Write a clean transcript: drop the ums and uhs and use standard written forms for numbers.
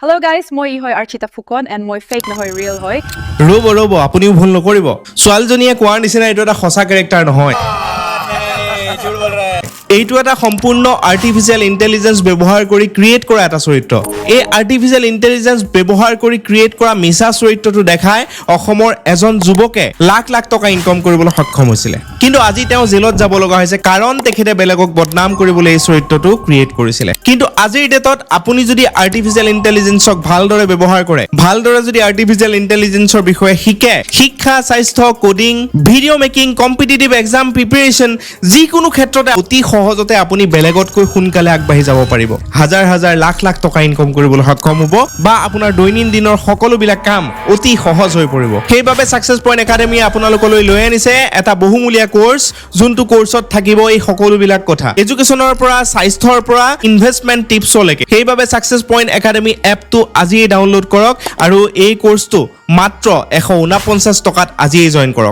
Hello guys, মই হয় Archita Fukon and মই fake নহয় real হয়. ৰব আপুনিও ভুল নকৰিব ছোৱালীজনীয়ে কোৱাৰ নিচিনা এইটো এটা সঁচা ক্যাৰেক্টাৰ নহয় এইটো এটা সম্পূৰ্ণ আৰ্টিফিশিয়াল ইন্টেলিজেন্স ব্যৱহাৰ কৰি ক্ৰিয়েট কৰা এটা চৰিত্ৰ এই আৰ্টিফিশিয়াল ইন্টেলিজেন্স ব্যৱহাৰ কৰি ক্ৰিয়েট কৰা মিছা চৰিত্ৰটো দেখাই অসমৰ এজন যুৱকে লাখ লাখ টকা ইনকাম কৰিবলৈ সক্ষম হৈছিল কিন্তু আজি তেওঁ জেলত যাব লগা হৈছে কাৰণ তেখেতে বেলেগক বদনাম কৰিবলৈ এই চৰিত্ৰটো ক্ৰিয়েট কৰিছিল কিন্তু আজিৰ ডেটত আপুনি যদি আৰ্টিফিশিয়াল ইন্টেলিজেন্সক ভালদৰে ব্যৱহাৰ কৰে ভালদৰে যদি আৰ্টিফিশিয়াল ইন্টেলিজেন্সৰ বিষয়ে শিকে শিক্ষা স্বাস্থ্য coding video making competitive exam preparation যিকোনো ক্ষেত্ৰতে অতি সহজতে আপুনি বেলেগতকৈ সোনকালে আগবাঢ়ি যাব পাৰিব হাজাৰ হাজাৰ লাখ লাখ টকা ইনকাম কৰিবলৈ সক্ষম হ'ব বা আপোনাৰ দৈনন্দিনৰ সকলোবিলাক কাম অতি সহজ হৈ পৰিব সেইবাবে সাকসেস পইণ্ট একাডেমি আপোনালোকলৈ লৈ আনিছে এটা বহুমূলীয়া কোৰ্স যোনটো কোৰ্সত থাকিব এই সকলোবিলাক কথা এডুকেশ্যনৰ পৰা স্বাস্থ্যৰ পৰা ইনভেষ্টমেন্ট টিপছলৈকে সেইবাবে সাকসেস পইণ্ট একাডেমি এপটো আজিয়ে ডাউনলোড কৰক আৰু এই কোৰ্সটো মাত্ৰ 149 টকাত আজিয়ে জয়েন কৰক